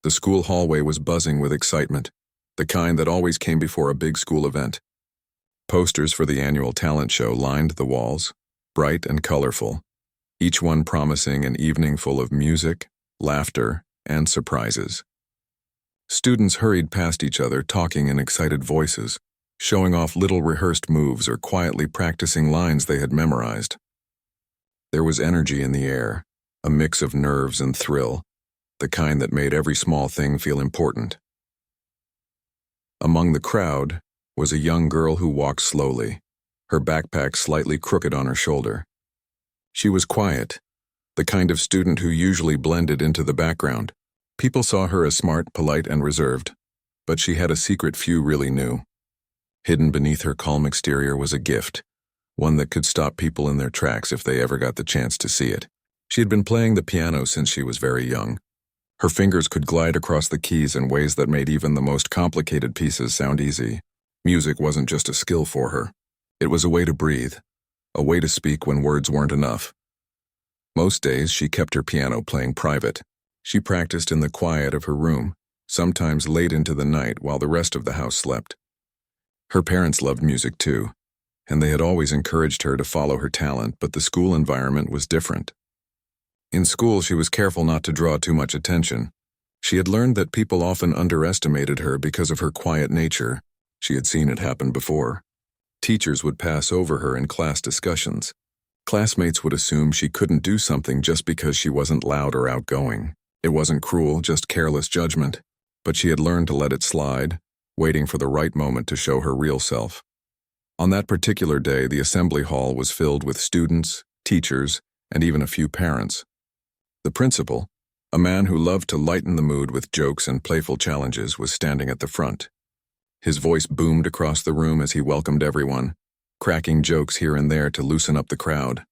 The school hallway was buzzing with excitement, the kind that always came before a big school event. Posters for the annual talent show lined the walls, bright and colorful, each one promising an evening full of music, laughter, and surprises. Students hurried past each other, talking in excited voices, showing off little rehearsed moves or quietly practicing lines they had memorized. There was energy in the air, a mix of nerves and thrill, the kind that made every small thing feel important. Among the crowd was a young girl who walked slowly, her backpack slightly crooked on her shoulder. She was quiet, the kind of student who usually blended into the background. People saw her as smart, polite, and reserved, but she had a secret few really knew. Hidden beneath her calm exterior was a gift, one that could stop people in their tracks if they ever got the chance to see it. She had been playing the piano since she was very young. Her fingers could glide across the keys in ways that made even the most complicated pieces sound easy. Music wasn't just a skill for her. It was a way to breathe, a way to speak when words weren't enough. Most days, she kept her piano playing private. She practiced in the quiet of her room, sometimes late into the night while the rest of the house slept. Her parents loved music too, and they had always encouraged her to follow her talent, but the school environment was different. In school, she was careful not to draw too much attention. She had learned that people often underestimated her because of her quiet nature. She had seen it happen before. Teachers would pass over her in class discussions. Classmates would assume she couldn't do something just because she wasn't loud or outgoing. It wasn't cruel, just careless judgment, but she had learned to let it slide, waiting for the right moment to show her real self. On that particular day, the assembly hall was filled with students, teachers, and even a few parents. The principal, a man who loved to lighten the mood with jokes and playful challenges, was standing at the front. His voice boomed across the room as he welcomed everyone, cracking jokes here and there to loosen up the crowd.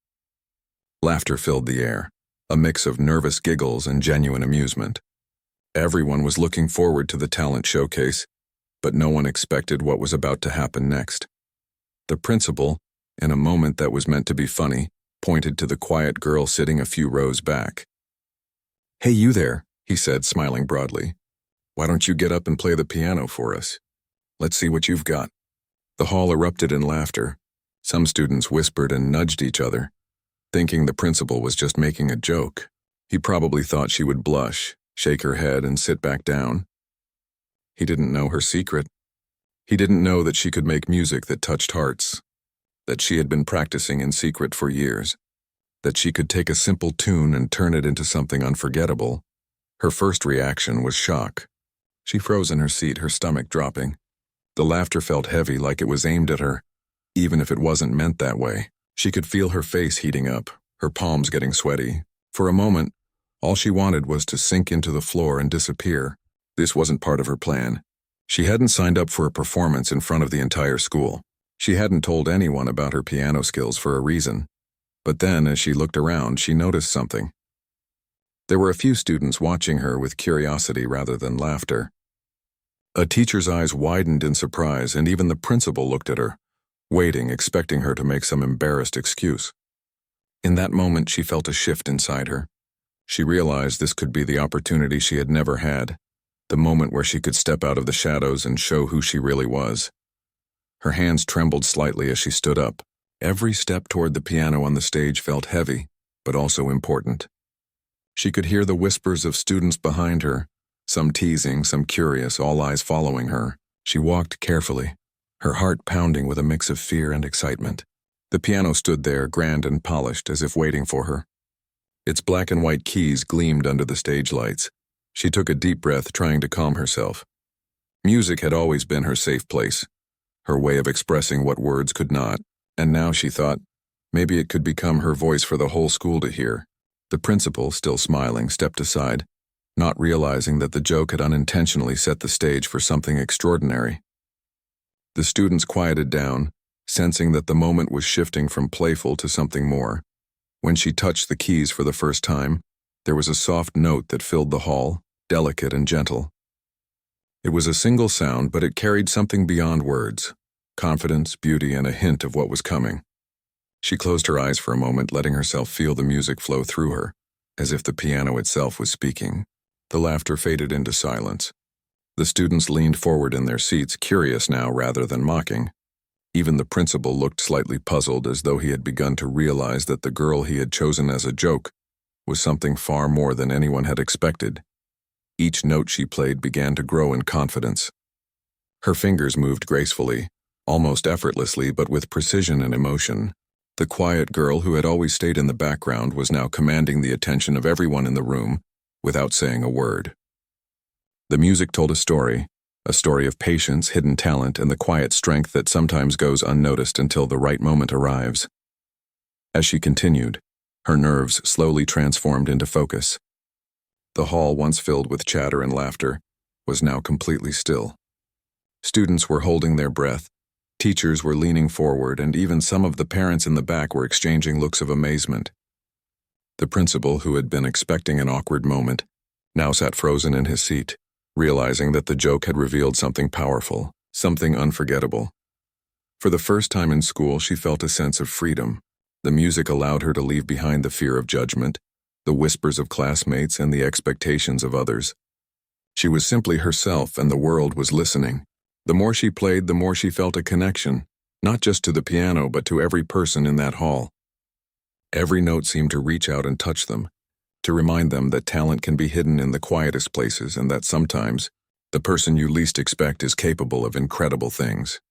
Laughter filled the air, a mix of nervous giggles and genuine amusement. Everyone was looking forward to the talent showcase, but no one expected what was about to happen next. The principal, in a moment that was meant to be funny, pointed to the quiet girl sitting a few rows back. "Hey, you there," he said, smiling broadly. "Why don't you get up and play the piano for us? Let's see what you've got." The hall erupted in laughter. Some students whispered and nudged each other, thinking the principal was just making a joke. He probably thought she would blush, shake her head, and sit back down. He didn't know her secret. He didn't know that she could make music that touched hearts, that she had been practicing in secret for years, that she could take a simple tune and turn it into something unforgettable. Her first reaction was shock. She froze in her seat, her stomach dropping. The laughter felt heavy, like it was aimed at her, even if it wasn't meant that way. She could feel her face heating up, her palms getting sweaty. For a moment, all she wanted was to sink into the floor and disappear. This wasn't part of her plan. She hadn't signed up for a performance in front of the entire school. She hadn't told anyone about her piano skills for a reason. But then, as she looked around, she noticed something. There were a few students watching her with curiosity rather than laughter. A teacher's eyes widened in surprise, and even the principal looked at her, waiting, expecting her to make some embarrassed excuse. In that moment, she felt a shift inside her. She realized this could be the opportunity she had never had, the moment where she could step out of the shadows and show who she really was. Her hands trembled slightly as she stood up. Every step toward the piano on the stage felt heavy, but also important. She could hear the whispers of students behind her, some teasing, some curious, all eyes following her. She walked carefully, her heart pounding with a mix of fear and excitement. The piano stood there, grand and polished, as if waiting for her. Its black and white keys gleamed under the stage lights. She took a deep breath, trying to calm herself. Music had always been her safe place, her way of expressing what words could not. And now, she thought, maybe it could become her voice for the whole school to hear. The principal, still smiling, stepped aside, not realizing that the joke had unintentionally set the stage for something extraordinary. The students quieted down, sensing that the moment was shifting from playful to something more. When she touched the keys for the first time, there was a soft note that filled the hall, delicate and gentle. It was a single sound, but it carried something beyond words. Confidence, beauty, and a hint of what was coming. She closed her eyes for a moment, letting herself feel the music flow through her, as if the piano itself was speaking. The laughter faded into silence. The students leaned forward in their seats, curious now rather than mocking. Even the principal looked slightly puzzled, as though he had begun to realize that the girl he had chosen as a joke was something far more than anyone had expected. Each note she played began to grow in confidence. Her fingers moved gracefully, almost effortlessly, but with precision and emotion. The quiet girl who had always stayed in the background was now commanding the attention of everyone in the room without saying a word. The music told a story of patience, hidden talent, and the quiet strength that sometimes goes unnoticed until the right moment arrives. As she continued, her nerves slowly transformed into focus. The hall, once filled with chatter and laughter, was now completely still. Students were holding their breath, teachers were leaning forward, and even some of the parents in the back were exchanging looks of amazement. The principal, who had been expecting an awkward moment, now sat frozen in his seat, realizing that the joke had revealed something powerful, something unforgettable. For the first time in school, she felt a sense of freedom. The music allowed her to leave behind the fear of judgment, the whispers of classmates, and the expectations of others. She was simply herself, and the world was listening. The more she played, the more she felt a connection, not just to the piano, but to every person in that hall. Every note seemed to reach out and touch them, to remind them that talent can be hidden in the quietest places, and that sometimes the person you least expect is capable of incredible things.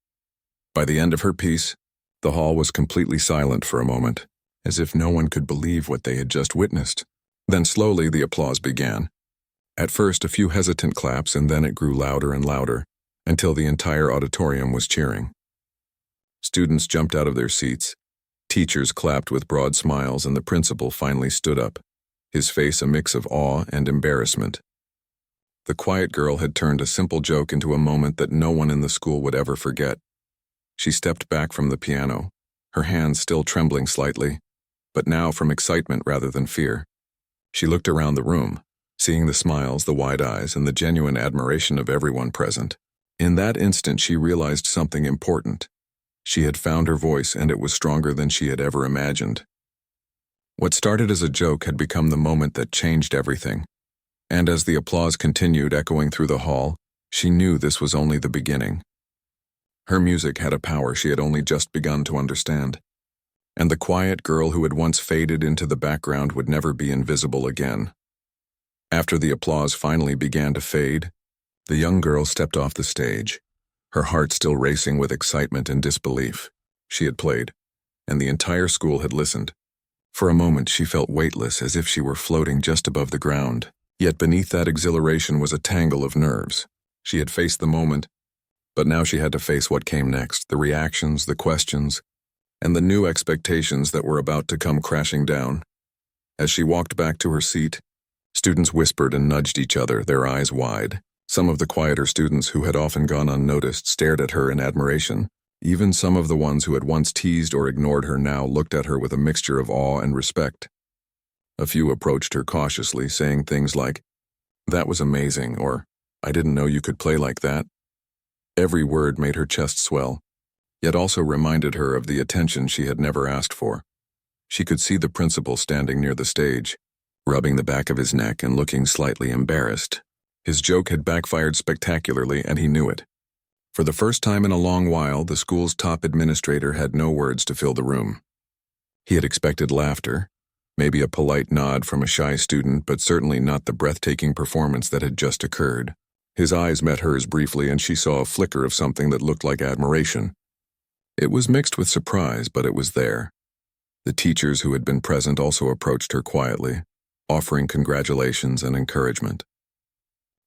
By the end of her piece, the hall was completely silent for a moment, as if no one could believe what they had just witnessed. Then slowly the applause began. At first a few hesitant claps, and then it grew louder and louder, until the entire auditorium was cheering. Students jumped out of their seats, teachers clapped with broad smiles, and the principal finally stood up, his face a mix of awe and embarrassment. The quiet girl had turned a simple joke into a moment that no one in the school would ever forget. She stepped back from the piano, her hands still trembling slightly, but now from excitement rather than fear. She looked around the room, seeing the smiles, the wide eyes, and the genuine admiration of everyone present. In that instant, she realized something important. She had found her voice, and it was stronger than she had ever imagined. What started as a joke had become the moment that changed everything. And as the applause continued echoing through the hall, she knew this was only the beginning. Her music had a power she had only just begun to understand. And the quiet girl who had once faded into the background would never be invisible again. After the applause finally began to fade, the young girl stepped off the stage, her heart still racing with excitement and disbelief. She had played, and the entire school had listened. For a moment she felt weightless, as if she were floating just above the ground. Yet beneath that exhilaration was a tangle of nerves. She had faced the moment, but now she had to face what came next, the reactions, the questions, and the new expectations that were about to come crashing down. As she walked back to her seat, students whispered and nudged each other, their eyes wide. Some of the quieter students who had often gone unnoticed stared at her in admiration. Even some of the ones who had once teased or ignored her now looked at her with a mixture of awe and respect. A few approached her cautiously, saying things like, "That was amazing," or "I didn't know you could play like that." Every word made her chest swell, yet also reminded her of the attention she had never asked for. She could see the principal standing near the stage, rubbing the back of his neck and looking slightly embarrassed. His joke had backfired spectacularly, and he knew it. For the first time in a long while, the school's top administrator had no words to fill the room. He had expected laughter, maybe a polite nod from a shy student, but certainly not the breathtaking performance that had just occurred. His eyes met hers briefly, and she saw a flicker of something that looked like admiration. It was mixed with surprise, but it was there. The teachers who had been present also approached her quietly, offering congratulations and encouragement.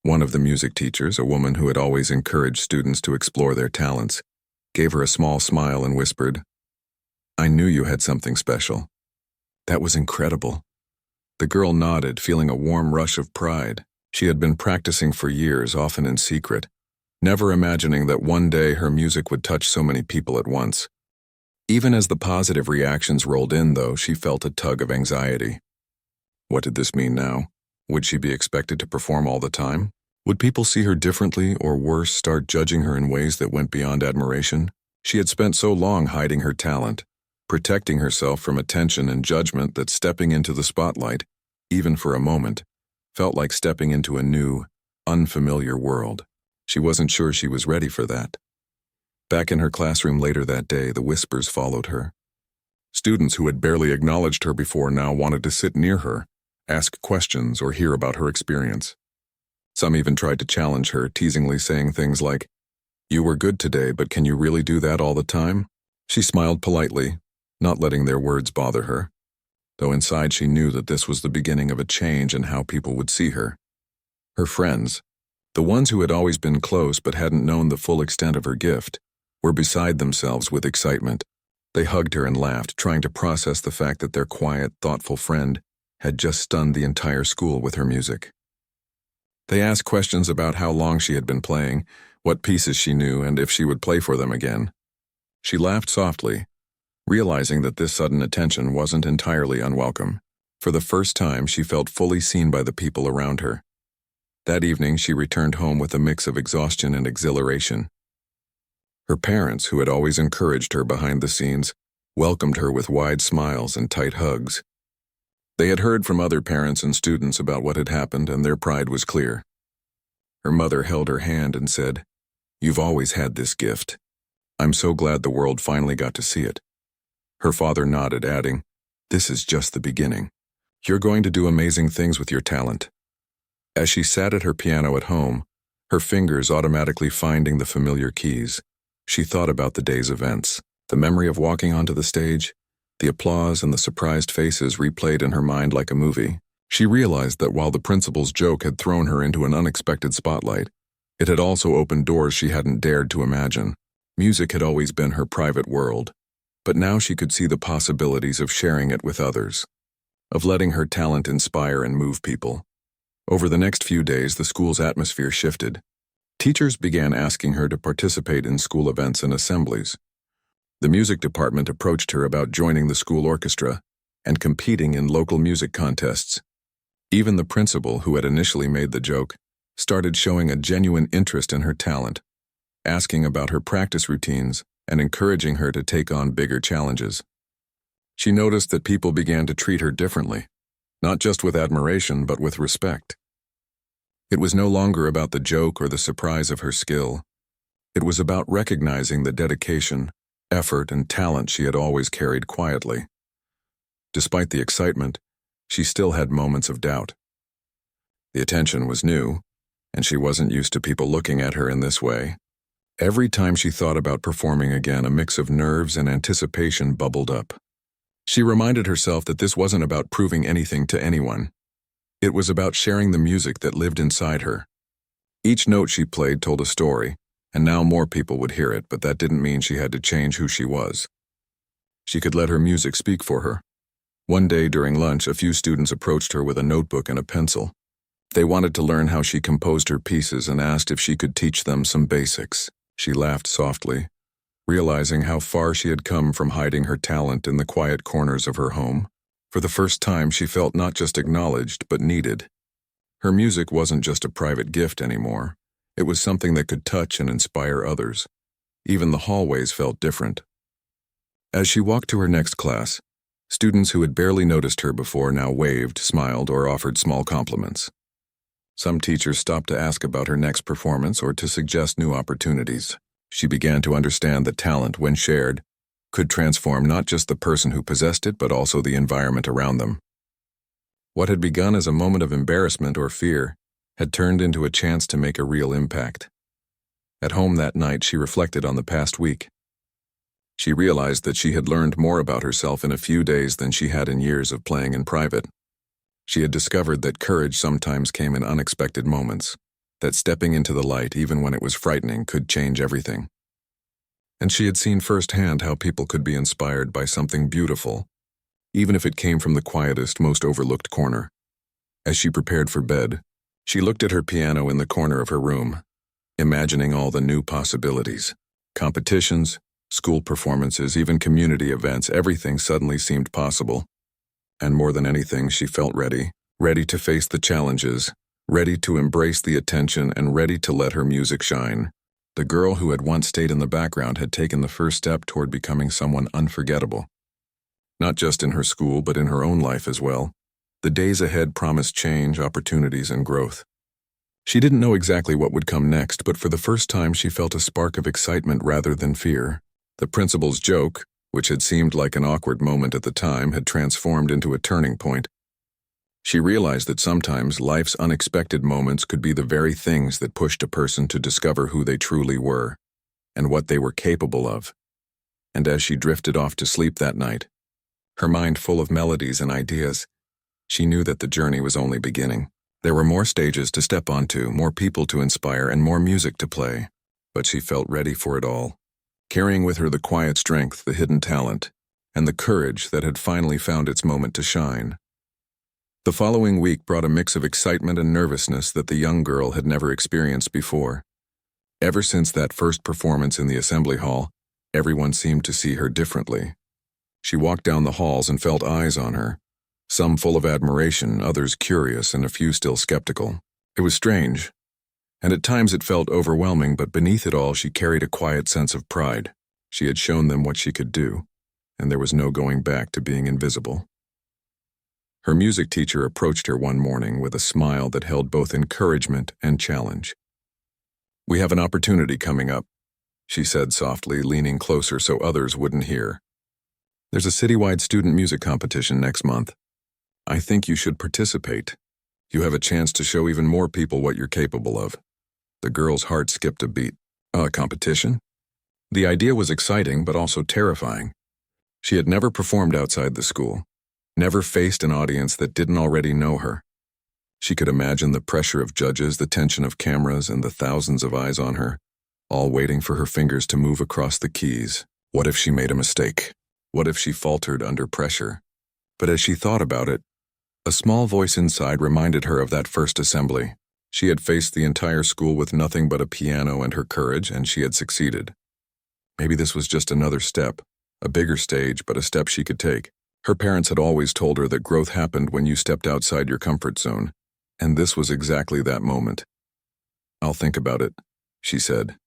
One of the music teachers, a woman who had always encouraged students to explore their talents, gave her a small smile and whispered, "I knew you had something special." "That was incredible." The girl nodded, feeling a warm rush of pride. She had been practicing for years, often in secret, never imagining that one day her music would touch so many people at once. Even as the positive reactions rolled in, though, she felt a tug of anxiety. What did this mean now? Would she be expected to perform all the time? Would people see her differently, or worse, start judging her in ways that went beyond admiration? She had spent so long hiding her talent, protecting herself from attention and judgment, that stepping into the spotlight, even for a moment, felt like stepping into a new, unfamiliar world. She wasn't sure she was ready for that. Back in her classroom later that day, the whispers followed her. Students who had barely acknowledged her before now wanted to sit near her, ask questions, or hear about her experience. Some even tried to challenge her, teasingly saying things like, "You were good today, but can you really do that all the time?" She smiled politely, not letting their words bother her, though inside she knew that this was the beginning of a change in how people would see her. Her friends, the ones who had always been close but hadn't known the full extent of her gift, were beside themselves with excitement. They hugged her and laughed, trying to process the fact that their quiet, thoughtful friend had just stunned the entire school with her music. They asked questions about how long she had been playing, what pieces she knew, and if she would play for them again. She laughed softly, realizing that this sudden attention wasn't entirely unwelcome. For the first time, she felt fully seen by the people around her. That evening, she returned home with a mix of exhaustion and exhilaration. Her parents, who had always encouraged her behind the scenes, welcomed her with wide smiles and tight hugs. They had heard from other parents and students about what had happened, and their pride was clear. Her mother held her hand and said, "You've always had this gift. I'm so glad the world finally got to see it." Her father nodded, adding, "This is just the beginning. You're going to do amazing things with your talent." As she sat at her piano at home, her fingers automatically finding the familiar keys, she thought about the day's events, the memory of walking onto the stage, the applause and the surprised faces replayed in her mind like a movie. She realized that while the principal's joke had thrown her into an unexpected spotlight, it had also opened doors she hadn't dared to imagine. Music had always been her private world, but now she could see the possibilities of sharing it with others, of letting her talent inspire and move people. Over the next few days, the school's atmosphere shifted. Teachers began asking her to participate in school events and assemblies. The music department approached her about joining the school orchestra and competing in local music contests. Even the principal, who had initially made the joke, started showing a genuine interest in her talent, asking about her practice routines and encouraging her to take on bigger challenges. She noticed that people began to treat her differently, not just with admiration but with respect. It was no longer about the joke or the surprise of her skill. It was about recognizing the dedication, effort, and talent she had always carried quietly. Despite the excitement, she still had moments of doubt. The attention was new, and she wasn't used to people looking at her in this way. Every time she thought about performing again, a mix of nerves and anticipation bubbled up. She reminded herself that this wasn't about proving anything to anyone. It was about sharing the music that lived inside her. Each note she played told a story, and now more people would hear it, but that didn't mean she had to change who she was. She could let her music speak for her. One day during lunch, a few students approached her with a notebook and a pencil. They wanted to learn how she composed her pieces and asked if she could teach them some basics. She laughed softly, realizing how far she had come from hiding her talent in the quiet corners of her home. For the first time, she felt not just acknowledged, but needed. Her music wasn't just a private gift anymore. It was something that could touch and inspire others. Even the hallways felt different. As she walked to her next class, students who had barely noticed her before now waved, smiled, or offered small compliments. Some teachers stopped to ask about her next performance or to suggest new opportunities. She began to understand that talent, when shared, could transform not just the person who possessed it, but also the environment around them. What had begun as a moment of embarrassment or fear had turned into a chance to make a real impact. At home that night, she reflected on the past week. She realized that she had learned more about herself in a few days than she had in years of playing in private. She had discovered that courage sometimes came in unexpected moments, that stepping into the light, even when it was frightening, could change everything. And she had seen firsthand how people could be inspired by something beautiful, even if it came from the quietest, most overlooked corner. As she prepared for bed, she looked at her piano in the corner of her room, imagining all the new possibilities. Competitions, school performances, even community events, everything suddenly seemed possible. And more than anything, she felt ready to face the challenges, ready to embrace the attention, and ready to let her music shine. The girl who had once stayed in the background had taken the first step toward becoming someone unforgettable. Not just in her school, but in her own life as well. The days ahead promised change, opportunities, and growth. She didn't know exactly what would come next, but for the first time she felt a spark of excitement rather than fear. The principal's joke, which had seemed like an awkward moment at the time, had transformed into a turning point. She realized that sometimes life's unexpected moments could be the very things that pushed a person to discover who they truly were and what they were capable of. And as she drifted off to sleep that night, her mind full of melodies and ideas, she knew that the journey was only beginning. There were more stages to step onto, more people to inspire, and more music to play. But she felt ready for it all, carrying with her the quiet strength, the hidden talent, and the courage that had finally found its moment to shine. The following week brought a mix of excitement and nervousness that the young girl had never experienced before. Ever since that first performance in the assembly hall, everyone seemed to see her differently. She walked down the halls and felt eyes on her, some full of admiration, others curious, and a few still skeptical. It was strange, and at times it felt overwhelming, but beneath it all she carried a quiet sense of pride. She had shown them what she could do, and there was no going back to being invisible. Her music teacher approached her one morning with a smile that held both encouragement and challenge. "We have an opportunity coming up," she said softly, leaning closer so others wouldn't hear. "There's a citywide student music competition next month. I think you should participate. You have a chance to show even more people what you're capable of." The girl's heart skipped a beat. A competition? The idea was exciting but also terrifying. She had never performed outside the school, never faced an audience that didn't already know her. She could imagine the pressure of judges, the tension of cameras, and the thousands of eyes on her, all waiting for her fingers to move across the keys. What if she made a mistake? What if she faltered under pressure? But as she thought about it, a small voice inside reminded her of that first assembly. She had faced the entire school with nothing but a piano and her courage, and she had succeeded. Maybe this was just another step, a bigger stage, but a step she could take. Her parents had always told her that growth happened when you stepped outside your comfort zone, and this was exactly that moment. "I'll think about it," she said,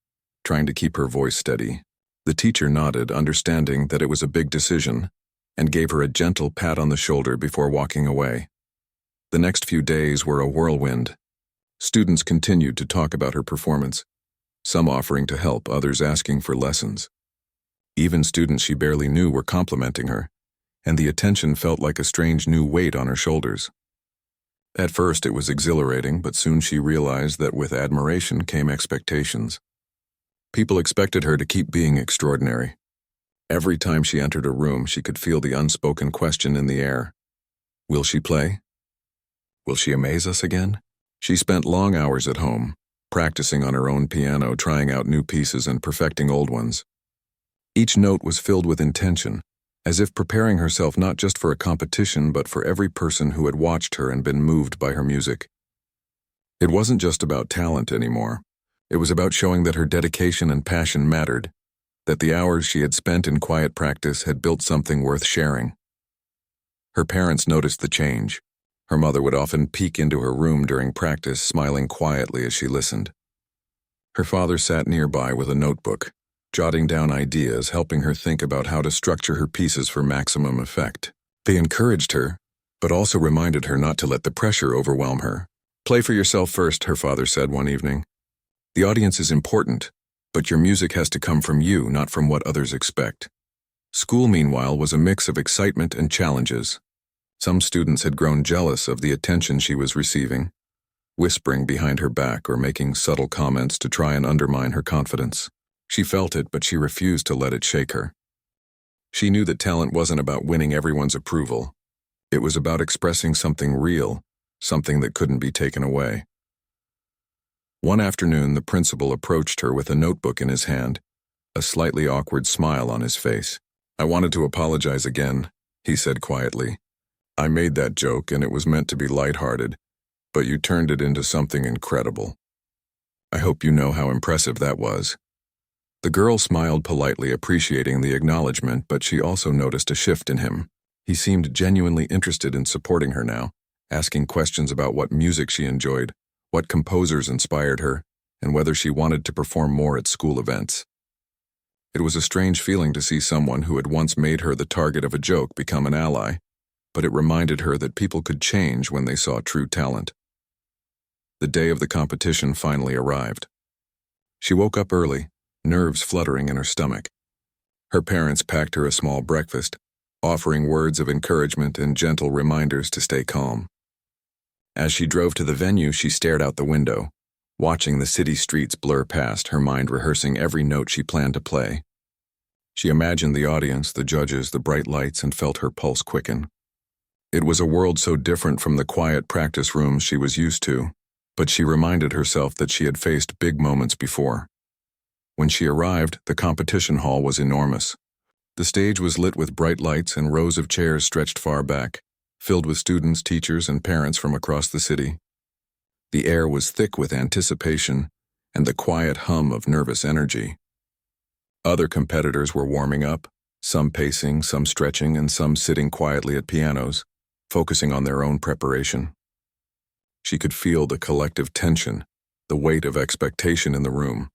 trying to keep her voice steady. The teacher nodded, understanding that it was a big decision, and gave her a gentle pat on the shoulder before walking away. The next few days were a whirlwind. Students continued to talk about her performance, some offering to help, others asking for lessons. Even students she barely knew were complimenting her, and the attention felt like a strange new weight on her shoulders. At first it was exhilarating, but soon she realized that with admiration came expectations. People expected her to keep being extraordinary. Every time she entered a room, she could feel the unspoken question in the air. Will she play? Will she amaze us again? She spent long hours at home, practicing on her own piano, trying out new pieces and perfecting old ones. Each note was filled with intention, as if preparing herself not just for a competition but for every person who had watched her and been moved by her music. It wasn't just about talent anymore. It was about showing that her dedication and passion mattered, that the hours she had spent in quiet practice had built something worth sharing. Her parents noticed the change. Her mother would often peek into her room during practice, smiling quietly as she listened. Her father sat nearby with a notebook, jotting down ideas, helping her think about how to structure her pieces for maximum effect. They encouraged her, but also reminded her not to let the pressure overwhelm her. "Play for yourself first," her father said one evening. "The audience is important, but your music has to come from you, not from what others expect." School, meanwhile, was a mix of excitement and challenges. Some students had grown jealous of the attention she was receiving, whispering behind her back or making subtle comments to try and undermine her confidence. She felt it, but she refused to let it shake her. She knew that talent wasn't about winning everyone's approval. It was about expressing something real, something that couldn't be taken away. One afternoon, the principal approached her with a notebook in his hand, a slightly awkward smile on his face. "I wanted to apologize again," he said quietly. "I made that joke and it was meant to be lighthearted, but you turned it into something incredible. I hope you know how impressive that was." The girl smiled politely, appreciating the acknowledgement, but she also noticed a shift in him. He seemed genuinely interested in supporting her now, asking questions about what music she enjoyed, what composers inspired her, and whether she wanted to perform more at school events. It was a strange feeling to see someone who had once made her the target of a joke become an ally, but it reminded her that people could change when they saw true talent. The day of the competition finally arrived. She woke up early, nerves fluttering in her stomach. Her parents packed her a small breakfast, offering words of encouragement and gentle reminders to stay calm. As she drove to the venue, she stared out the window, watching the city streets blur past, her mind rehearsing every note she planned to play. She imagined the audience, the judges, the bright lights, and felt her pulse quicken. It was a world so different from the quiet practice rooms she was used to, but she reminded herself that she had faced big moments before. When she arrived, the competition hall was enormous. The stage was lit with bright lights and rows of chairs stretched far back, filled with students, teachers, and parents from across the city. The air was thick with anticipation and the quiet hum of nervous energy. Other competitors were warming up, some pacing, some stretching, and some sitting quietly at pianos, focusing on their own preparation. She could feel the collective tension, the weight of expectation in the room.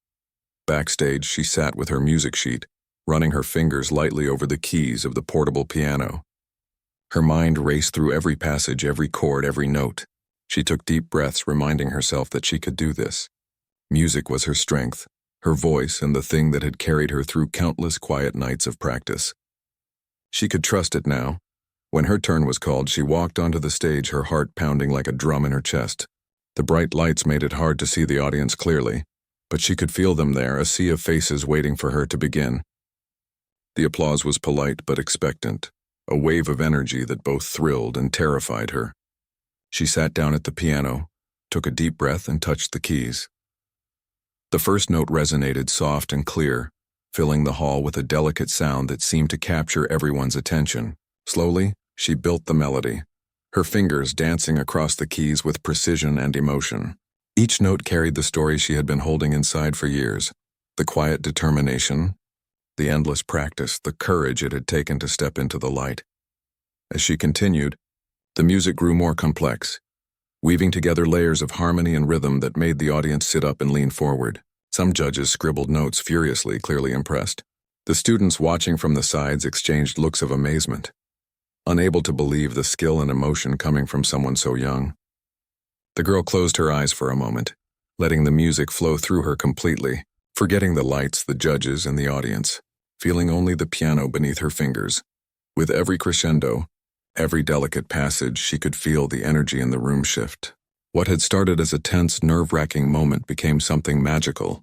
Backstage, she sat with her music sheet, running her fingers lightly over the keys of the portable piano. Her mind raced through every passage, every chord, every note. She took deep breaths, reminding herself that she could do this. Music was her strength, her voice, and the thing that had carried her through countless quiet nights of practice. She could trust it now. When her turn was called, she walked onto the stage, her heart pounding like a drum in her chest. The bright lights made it hard to see the audience clearly, but she could feel them there, a sea of faces waiting for her to begin. The applause was polite but expectant, a wave of energy that both thrilled and terrified her. She sat down at the piano, took a deep breath, and touched the keys. The first note resonated soft and clear, filling the hall with a delicate sound that seemed to capture everyone's attention. Slowly, she built the melody, her fingers dancing across the keys with precision and emotion. Each note carried the story she had been holding inside for years, the quiet determination, the endless practice, the courage it had taken to step into the light. As she continued, the music grew more complex, weaving together layers of harmony and rhythm that made the audience sit up and lean forward. Some judges scribbled notes furiously, clearly impressed. The students watching from the sides exchanged looks of amazement, unable to believe the skill and emotion coming from someone so young. The girl closed her eyes for a moment, letting the music flow through her completely, forgetting the lights, the judges, and the audience, feeling only the piano beneath her fingers. With every crescendo, every delicate passage, she could feel the energy in the room shift. What had started as a tense, nerve-wracking moment became something magical.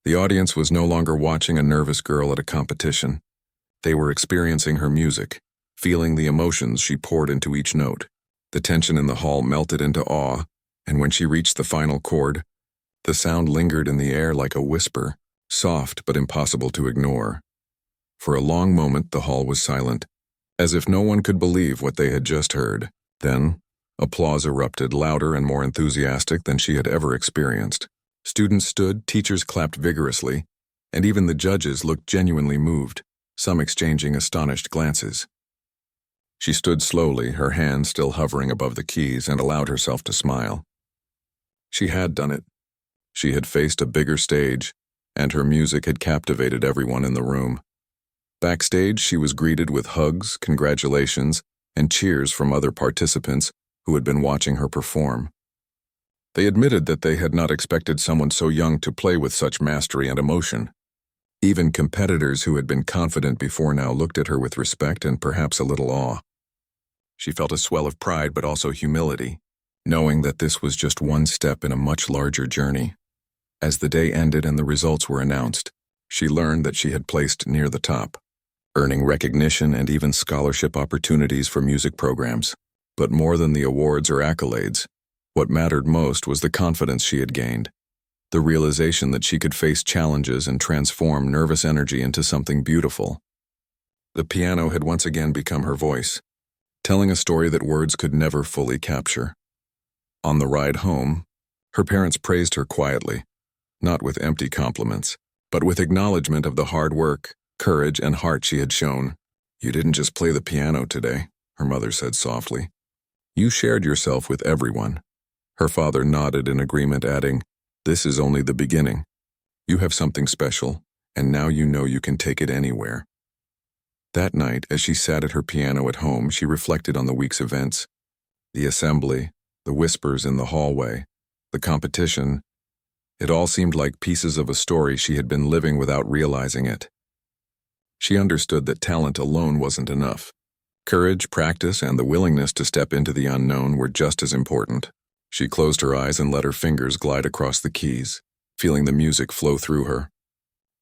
The audience was no longer watching a nervous girl at a competition. They were experiencing her music, feeling the emotions she poured into each note. The tension in the hall melted into awe, and when she reached the final chord, the sound lingered in the air like a whisper, soft but impossible to ignore. For a long moment, the hall was silent, as if no one could believe what they had just heard. Then, applause erupted, louder and more enthusiastic than she had ever experienced. Students stood, teachers clapped vigorously, and even the judges looked genuinely moved, some exchanging astonished glances. She stood slowly, her hands still hovering above the keys, and allowed herself to smile. She had done it. She had faced a bigger stage, and her music had captivated everyone in the room. Backstage, she was greeted with hugs, congratulations, and cheers from other participants who had been watching her perform. They admitted that they had not expected someone so young to play with such mastery and emotion. Even competitors who had been confident before now looked at her with respect and perhaps a little awe. She felt a swell of pride but also humility, knowing that this was just one step in a much larger journey. As the day ended and the results were announced, she learned that she had placed near the top, earning recognition and even scholarship opportunities for music programs. But more than the awards or accolades, what mattered most was the confidence she had gained, the realization that she could face challenges and transform nervous energy into something beautiful. The piano had once again become her voice, telling a story that words could never fully capture. On the ride home, her parents praised her quietly, not with empty compliments, but with acknowledgement of the hard work, courage, and heart she had shown. "You didn't just play the piano today," her mother said softly. "You shared yourself with everyone." Her father nodded in agreement, adding, "This is only the beginning. You have something special, and now you know you can take it anywhere." That night, as she sat at her piano at home, she reflected on the week's events. The assembly, the whispers in the hallway, the competition. It all seemed like pieces of a story she had been living without realizing it. She understood that talent alone wasn't enough. Courage, practice, and the willingness to step into the unknown were just as important. She closed her eyes and let her fingers glide across the keys, feeling the music flow through her,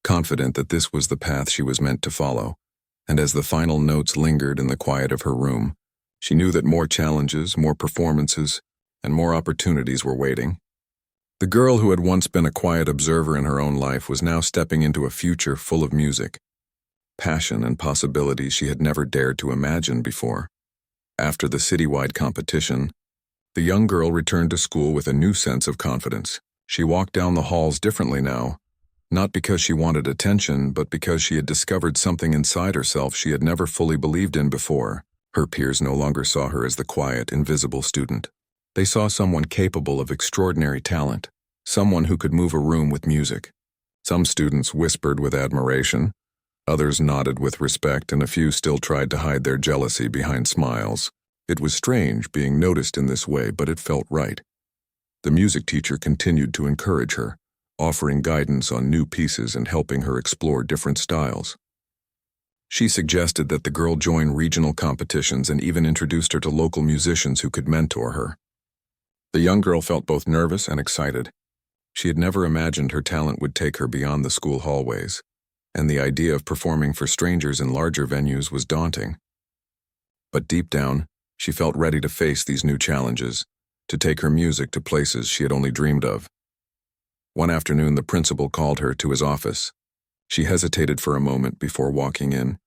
confident that this was the path she was meant to follow. And as the final notes lingered in the quiet of her room, she knew that more challenges, more performances, and more opportunities were waiting. The girl who had once been a quiet observer in her own life was now stepping into a future full of music, passion, and possibilities she had never dared to imagine before. After the citywide competition, the young girl returned to school with a new sense of confidence. She walked down the halls differently now, not because she wanted attention, but because she had discovered something inside herself she had never fully believed in before. Her peers no longer saw her as the quiet, invisible student. They saw someone capable of extraordinary talent, someone who could move a room with music. Some students whispered with admiration, others nodded with respect, and a few still tried to hide their jealousy behind smiles. It was strange being noticed in this way, but it felt right. The music teacher continued to encourage her, offering guidance on new pieces and helping her explore different styles. She suggested that the girl join regional competitions and even introduced her to local musicians who could mentor her. The young girl felt both nervous and excited. She had never imagined her talent would take her beyond the school hallways, and the idea of performing for strangers in larger venues was daunting. But deep down, she felt ready to face these new challenges, to take her music to places she had only dreamed of. One afternoon, the principal called her to his office. She hesitated for a moment before walking in,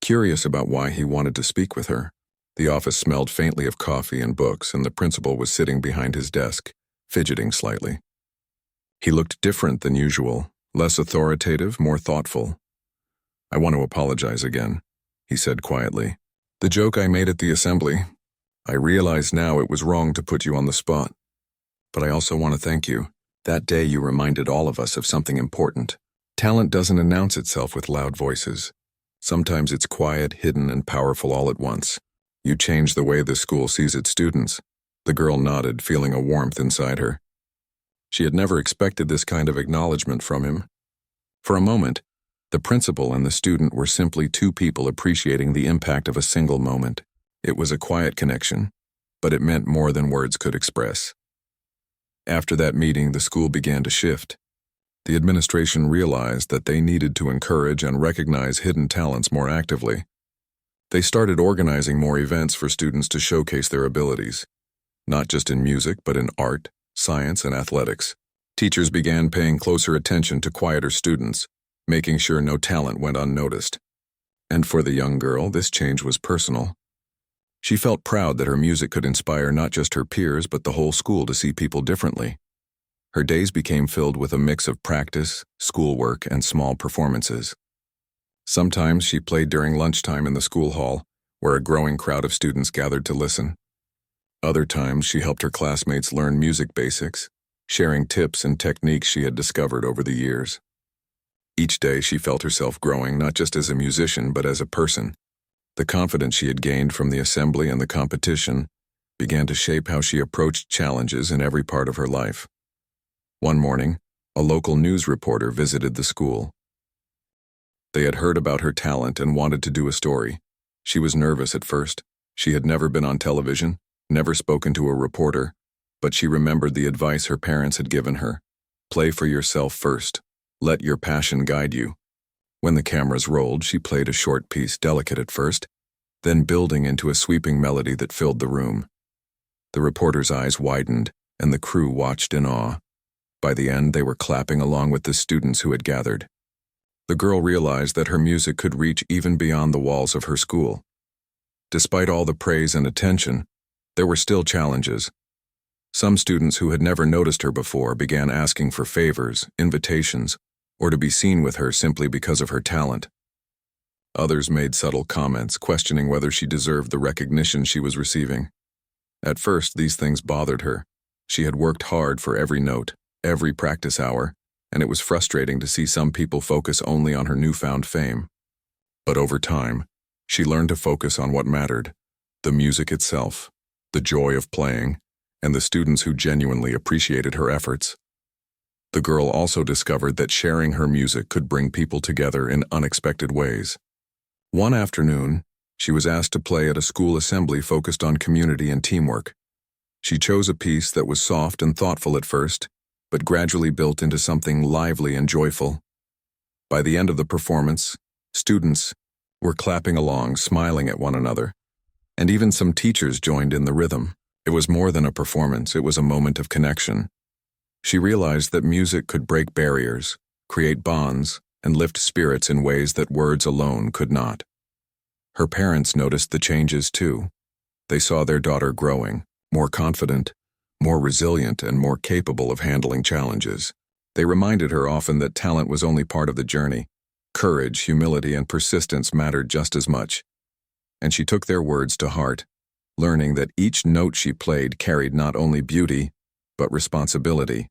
curious about why he wanted to speak with her. The office smelled faintly of coffee and books, and the principal was sitting behind his desk, fidgeting slightly. He looked different than usual, less authoritative, more thoughtful. "I want to apologize again," he said quietly. "The joke I made at the assembly, I realize now it was wrong to put you on the spot. But I also want to thank you. That day you reminded all of us of something important. Talent doesn't announce itself with loud voices. Sometimes it's quiet, hidden, and powerful all at once. You changed the way the school sees its students." The girl nodded, feeling a warmth inside her. She had never expected this kind of acknowledgement from him. For a moment, the principal and the student were simply two people appreciating the impact of a single moment. It was a quiet connection, but it meant more than words could express. After that meeting, the school began to shift. The administration realized that they needed to encourage and recognize hidden talents more actively. They started organizing more events for students to showcase their abilities, not just in music, but in art, science, and athletics. Teachers began paying closer attention to quieter students, making sure no talent went unnoticed. And for the young girl, this change was personal. She felt proud that her music could inspire not just her peers, but the whole school to see people differently. Her days became filled with a mix of practice, schoolwork, and small performances. Sometimes she played during lunchtime in the school hall, where a growing crowd of students gathered to listen. Other times, she helped her classmates learn music basics, sharing tips and techniques she had discovered over the years. Each day, she felt herself growing not just as a musician, but as a person. The confidence she had gained from the assembly and the competition began to shape how she approached challenges in every part of her life. One morning, a local news reporter visited the school. They had heard about her talent and wanted to do a story. She was nervous at first. She had never been on television, never spoken to a reporter, but she remembered the advice her parents had given her. Play for yourself first. Let your passion guide you. When the cameras rolled, she played a short piece, delicate at first, then building into a sweeping melody that filled the room. The reporter's eyes widened, and the crew watched in awe. By the end, they were clapping along with the students who had gathered. The girl realized that her music could reach even beyond the walls of her school. Despite all the praise and attention, there were still challenges. Some students who had never noticed her before began asking for favors, invitations, or to be seen with her simply because of her talent. Others made subtle comments, questioning whether she deserved the recognition she was receiving. At first, these things bothered her. She had worked hard for every note, every practice hour, and it was frustrating to see some people focus only on her newfound fame. But over time, She learned to focus on what mattered: the music itself, the joy of playing, and the students who genuinely appreciated her efforts. The girl also discovered that sharing her music could bring people together in unexpected ways. One afternoon, she was asked to play at a school assembly focused on community and teamwork. She chose a piece that was soft and thoughtful at first, but gradually built into something lively and joyful. By the end of the performance, students were clapping along, smiling at one another, and even some teachers joined in the rhythm. It was more than a performance, it was a moment of connection. She realized that music could break barriers, create bonds, and lift spirits in ways that words alone could not. Her parents noticed the changes too. They saw their daughter growing, more confident, more resilient, and more capable of handling challenges. They reminded her often that talent was only part of the journey. Courage, humility, and persistence mattered just as much. And she took their words to heart, learning that each note she played carried not only beauty, but responsibility.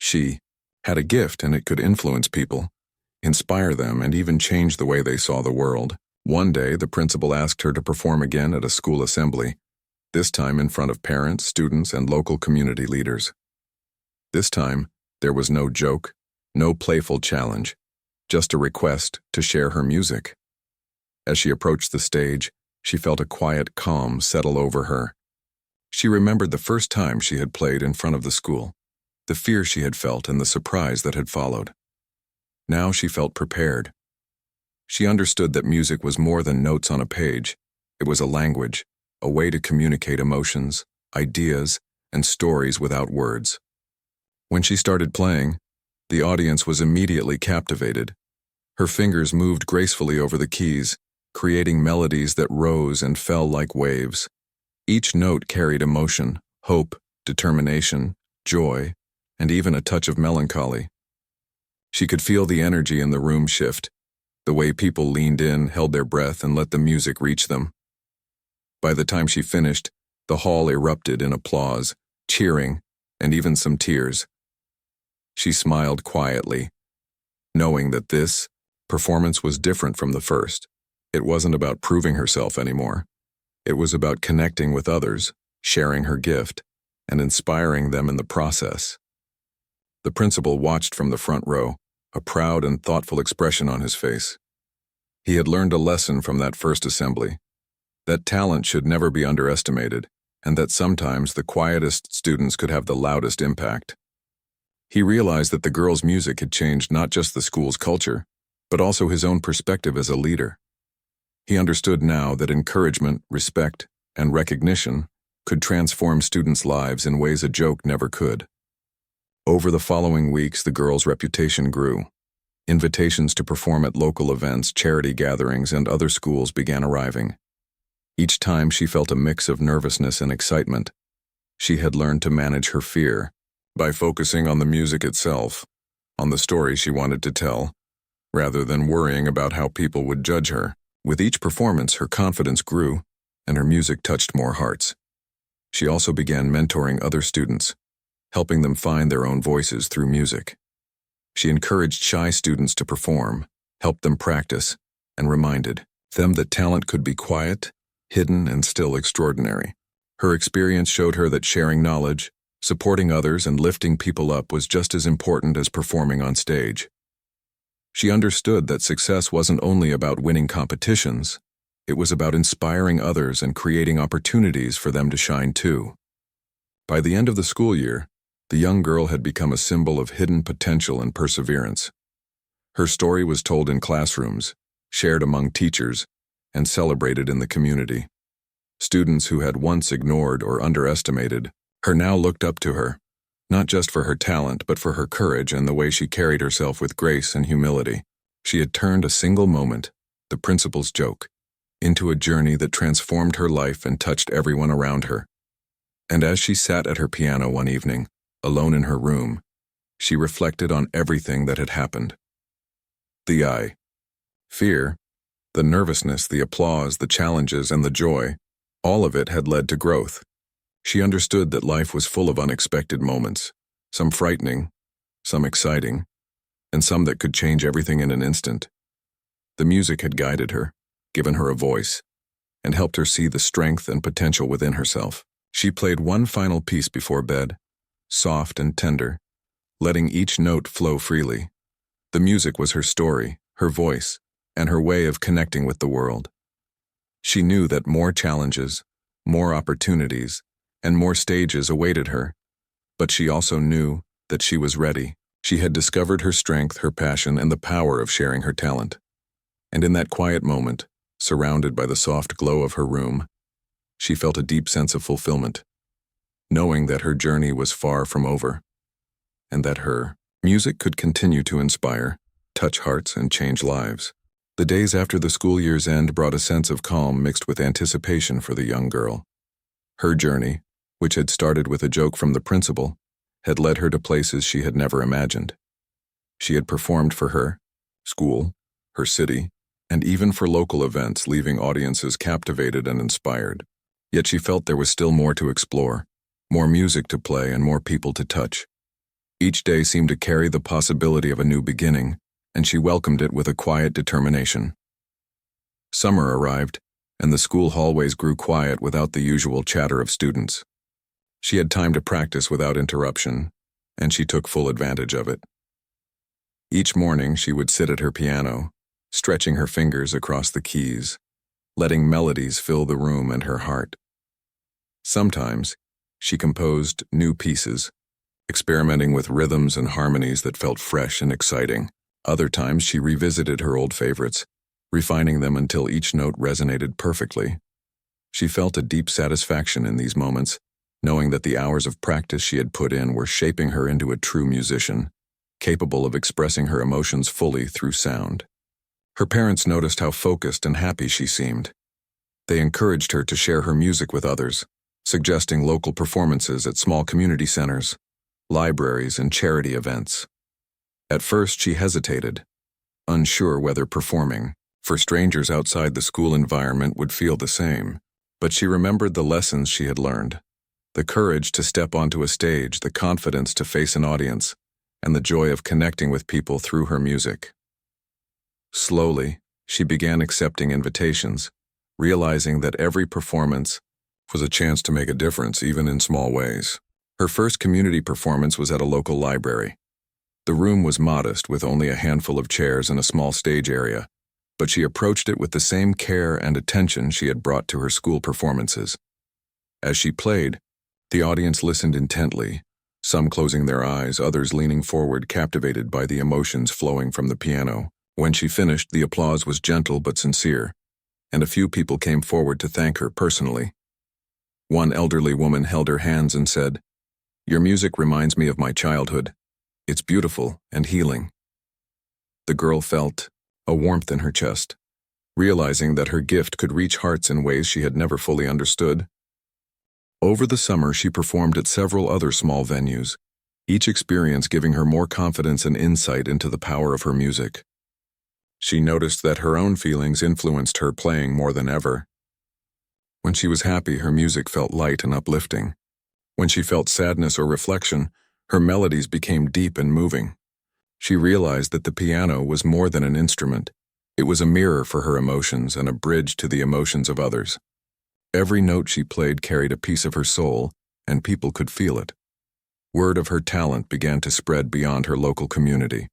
She had a gift, and it could influence people, inspire them, and even change the way they saw the world. One day, the principal asked her to perform again at a school assembly, this time in front of parents, students, and local community leaders. This time, there was no joke, no playful challenge, just a request to share her music. As she approached the stage, she felt a quiet calm settle over her. She remembered the first time she had played in front of the school, the fear she had felt and the surprise that had followed. Now she felt prepared. She understood that music was more than notes on a page. It was a language, a way to communicate emotions, ideas, and stories without words. When she started playing, the audience was immediately captivated. Her fingers moved gracefully over the keys, creating melodies that rose and fell like waves. Each note carried emotion, hope, determination, joy, and even a touch of melancholy. She could feel the energy in the room shift, the way people leaned in, held their breath, and let the music reach them. By the time she finished, the hall erupted in applause, cheering, and even some tears. She smiled quietly, knowing that this performance was different from the first. It wasn't about proving herself anymore. It was about connecting with others, sharing her gift, and inspiring them in the process. The principal watched from the front row, a proud and thoughtful expression on his face. He had learned a lesson from that first assembly, that talent should never be underestimated, and that sometimes the quietest students could have the loudest impact. He realized that the girl's music had changed not just the school's culture, but also his own perspective as a leader. He understood now that encouragement, respect, and recognition could transform students' lives in ways a joke never could. Over the following weeks, the girl's reputation grew. Invitations to perform at local events, charity gatherings, and other schools began arriving. Each time she felt a mix of nervousness and excitement. She had learned to manage her fear by focusing on the music itself, on the story she wanted to tell, rather than worrying about how people would judge her. With each performance, her confidence grew, and her music touched more hearts. She also began mentoring other students, helping them find their own voices through music. She encouraged shy students to perform, helped them practice, and reminded them that talent could be quiet, hidden, and still extraordinary. Her experience showed her that sharing knowledge, supporting others, and lifting people up was just as important as performing on stage. She understood that success wasn't only about winning competitions, it was about inspiring others and creating opportunities for them to shine too. By the end of the school year, the young girl had become a symbol of hidden potential and perseverance. Her story was told in classrooms, shared among teachers, and celebrated in the community. Students who had once ignored or underestimated her now looked up to her, not just for her talent but for her courage and the way she carried herself with grace and humility. She had turned a single moment, the principal's joke, into a journey that transformed her life and touched everyone around her. And as she sat at her piano one evening, alone in her room, she reflected on everything that had happened. The fear, the nervousness, the applause, the challenges, and the joy, all of it had led to growth. She understood that life was full of unexpected moments, some frightening, some exciting, and some that could change everything in an instant. The music had guided her, given her a voice, and helped her see the strength and potential within herself. She played one final piece before bed, soft and tender, letting each note flow freely. The music was her story, her voice, and her way of connecting with the world. She knew that more challenges, more opportunities, and more stages awaited her, but she also knew that she was ready. She had discovered her strength, her passion, and the power of sharing her talent. And in that quiet moment, surrounded by the soft glow of her room, she felt a deep sense of fulfillment, knowing that her journey was far from over, and that her music could continue to inspire, touch hearts, and change lives. The days after the school year's end brought a sense of calm mixed with anticipation for the young girl. Her journey, which had started with a joke from the principal, had led her to places she had never imagined. She had performed for her school, her city, and even for local events, leaving audiences captivated and inspired. Yet she felt there was still more to explore, more music to play, and more people to touch. Each day seemed to carry the possibility of a new beginning, and she welcomed it with a quiet determination. Summer arrived, and the school hallways grew quiet without the usual chatter of students. She had time to practice without interruption, and she took full advantage of it. Each morning she would sit at her piano, stretching her fingers across the keys, letting melodies fill the room and her heart. Sometimes she composed new pieces, experimenting with rhythms and harmonies that felt fresh and exciting. Other times she revisited her old favorites, refining them until each note resonated perfectly. She felt a deep satisfaction in these moments, knowing that the hours of practice she had put in were shaping her into a true musician, capable of expressing her emotions fully through sound. Her parents noticed how focused and happy she seemed. They encouraged her to share her music with others, suggesting local performances at small community centers, libraries, and charity events. At first she hesitated, unsure whether performing for strangers outside the school environment would feel the same, but she remembered the lessons she had learned. The courage to step onto a stage, the confidence to face an audience, and the joy of connecting with people through her music. Slowly, she began accepting invitations, realizing that every performance was a chance to make a difference, even in small ways. Her first community performance was at a local library. The room was modest, with only a handful of chairs and a small stage area, but she approached it with the same care and attention she had brought to her school performances. As she played, the audience listened intently, some closing their eyes, others leaning forward, captivated by the emotions flowing from the piano. When she finished, the applause was gentle but sincere, and a few people came forward to thank her personally. One elderly woman held her hands and said, "Your music reminds me of my childhood. It's beautiful and healing." The girl felt a warmth in her chest, realizing that her gift could reach hearts in ways she had never fully understood. Over the summer, she performed at several other small venues, each experience giving her more confidence and insight into the power of her music. She noticed that her own feelings influenced her playing more than ever. When she was happy, her music felt light and uplifting. When she felt sadness or reflection, her melodies became deep and moving. She realized that the piano was more than an instrument. It was a mirror for her emotions and a bridge to the emotions of others. Every note she played carried a piece of her soul, and people could feel it. Word of her talent began to spread beyond her local community.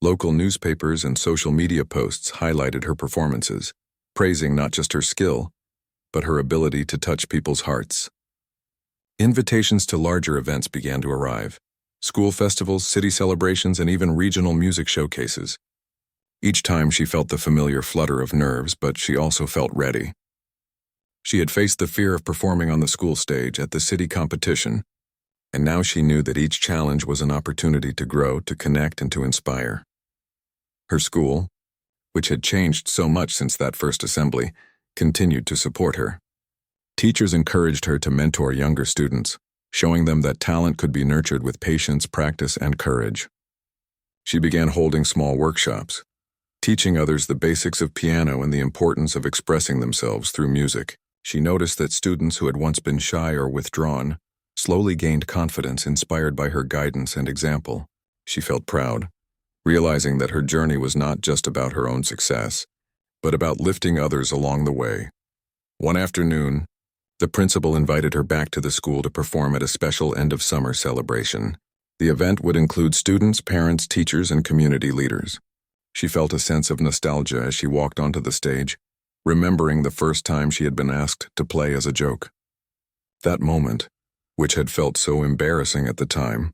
Local newspapers and social media posts highlighted her performances, praising not just her skill, but her ability to touch people's hearts. Invitations to larger events began to arrive: school festivals, city celebrations, and even regional music showcases. Each time she felt the familiar flutter of nerves, but she also felt ready. She had faced the fear of performing on the school stage at the city competition, and now she knew that each challenge was an opportunity to grow, to connect, and to inspire. Her school, which had changed so much since that first assembly, continued to support her. Teachers encouraged her to mentor younger students, showing them that talent could be nurtured with patience, practice, and courage. She began holding small workshops, teaching others the basics of piano and the importance of expressing themselves through music. She noticed that students who had once been shy or withdrawn slowly gained confidence, inspired by her guidance and example. She felt proud, realizing that her journey was not just about her own success, but about lifting others along the way. One afternoon, the principal invited her back to the school to perform at a special end-of-summer celebration. The event would include students, parents, teachers, and community leaders. She felt a sense of nostalgia as she walked onto the stage, remembering the first time she had been asked to play as a joke. That moment, which had felt so embarrassing at the time,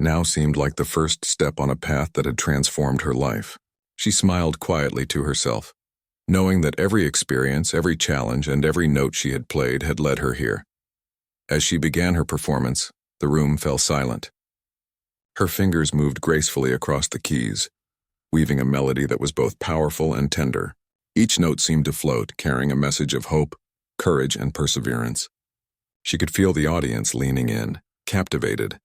now seemed like the first step on a path that had transformed her life. She smiled quietly to herself, knowing that every experience, every challenge, and every note she had played had led her here. As she began her performance, the room fell silent. Her fingers moved gracefully across the keys, weaving a melody that was both powerful and tender. Each note seemed to float, carrying a message of hope, courage, and perseverance. She could feel the audience leaning in, captivated,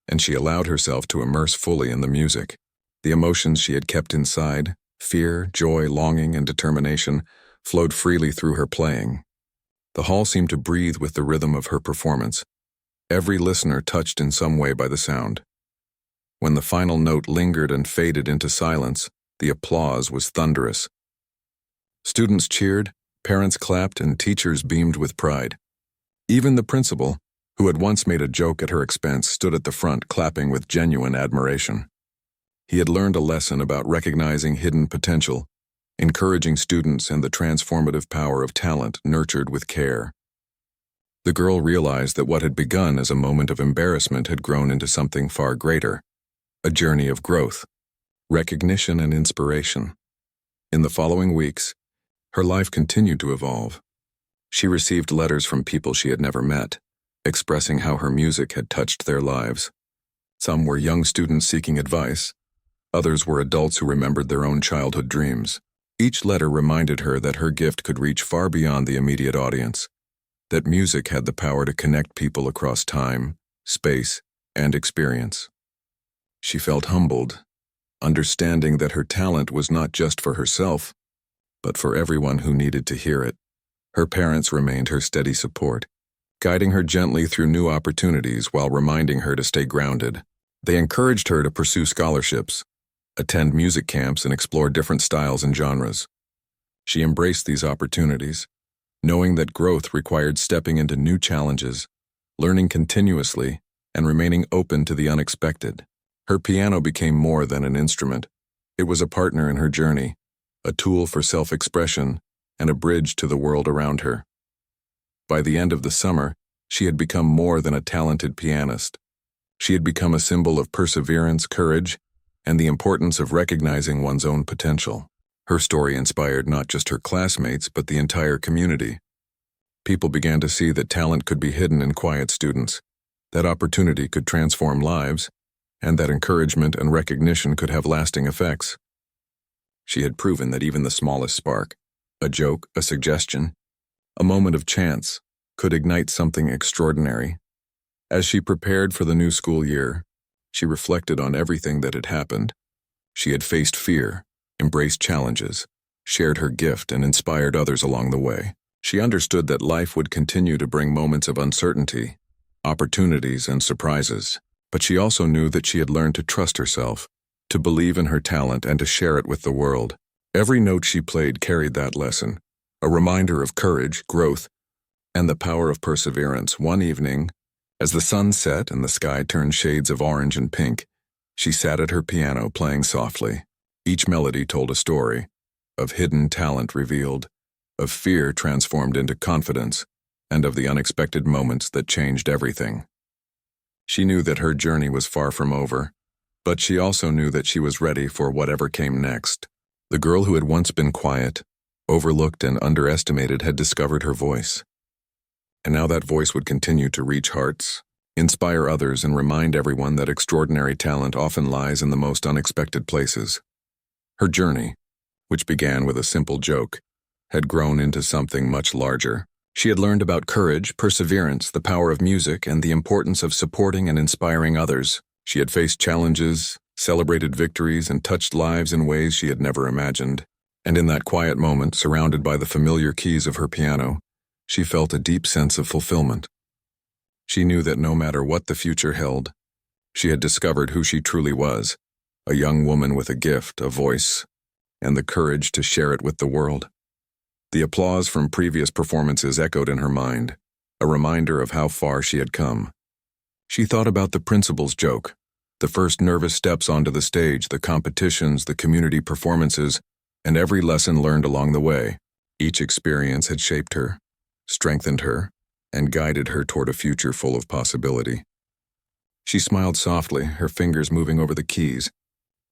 and she allowed herself to immerse fully in the music. The emotions she had kept inside, fear, joy, longing, and determination, flowed freely through her playing. The hall seemed to breathe with the rhythm of her performance, every listener touched in some way by the sound. When the final note lingered and faded into silence, the applause was thunderous. Students cheered, parents clapped, and teachers beamed with pride. Even the principal, who had once made a joke at her expense, stood at the front clapping with genuine admiration. He had learned a lesson about recognizing hidden potential, encouraging students, and the transformative power of talent nurtured with care. The girl realized that what had begun as a moment of embarrassment had grown into something far greater, a journey of growth, recognition, and inspiration. In the following weeks, her life continued to evolve. She received letters from people she had never met, expressing how her music had touched their lives. Some were young students seeking advice. Others were adults who remembered their own childhood dreams. Each letter reminded her that her gift could reach far beyond the immediate audience, that music had the power to connect people across time, space, and experience. She felt humbled, understanding that her talent was not just for herself, but for everyone who needed to hear it. Her parents remained her steady support, guiding her gently through new opportunities while reminding her to stay grounded. They encouraged her to pursue scholarships, attend music camps, and explore different styles and genres. She embraced these opportunities, knowing that growth required stepping into new challenges, learning continuously, and remaining open to the unexpected. Her piano became more than an instrument. It was a partner in her journey, a tool for self-expression, and a bridge to the world around her. By the end of the summer, she had become more than a talented pianist. She had become a symbol of perseverance, courage, and the importance of recognizing one's own potential. Her story inspired not just her classmates, but the entire community. People began to see that talent could be hidden in quiet students, that opportunity could transform lives, and that encouragement and recognition could have lasting effects. She had proven that even the smallest spark, a joke, a suggestion, a moment of chance, could ignite something extraordinary. As she prepared for the new school year, she reflected on everything that had happened. She had faced fear, embraced challenges, shared her gift, and inspired others along the way. She understood that life would continue to bring moments of uncertainty, opportunities, and surprises. But she also knew that she had learned to trust herself, to believe in her talent, and to share it with the world. Every note she played carried that lesson, a reminder of courage, growth, and the power of perseverance. One evening, as the sun set and the sky turned shades of orange and pink, she sat at her piano playing softly. Each melody told a story, of hidden talent revealed, of fear transformed into confidence, and of the unexpected moments that changed everything. She knew that her journey was far from over, but she also knew that she was ready for whatever came next. The girl who had once been quiet, overlooked, and underestimated had discovered her voice. And now that voice would continue to reach hearts, inspire others, and remind everyone that extraordinary talent often lies in the most unexpected places. Her journey, which began with a simple joke, had grown into something much larger. She had learned about courage, perseverance, the power of music, and the importance of supporting and inspiring others. She had faced challenges, celebrated victories, and touched lives in ways she had never imagined. And in that quiet moment, surrounded by the familiar keys of her piano, she felt a deep sense of fulfillment. She knew that no matter what the future held, she had discovered who she truly was, a young woman with a gift, a voice, and the courage to share it with the world. The applause from previous performances echoed in her mind, a reminder of how far she had come. She thought about the principal's joke, the first nervous steps onto the stage, the competitions, the community performances, and every lesson learned along the way. Each experience had shaped her, strengthened her, and guided her toward a future full of possibility. She smiled softly, her fingers moving over the keys,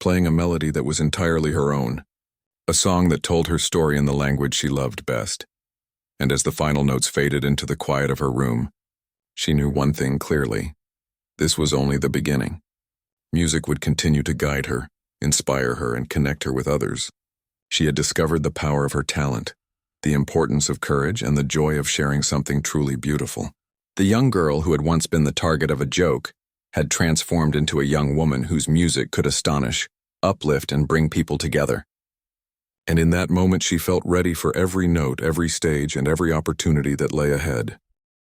playing a melody that was entirely her own, a song that told her story in the language she loved best. And as the final notes faded into the quiet of her room, she knew one thing clearly. This was only the beginning. Music would continue to guide her, inspire her, and connect her with others. She had discovered the power of her talent, the importance of courage, and the joy of sharing something truly beautiful. The young girl who had once been the target of a joke had transformed into a young woman whose music could astonish, uplift, and bring people together. And in that moment she felt ready for every note, every stage, and every opportunity that lay ahead.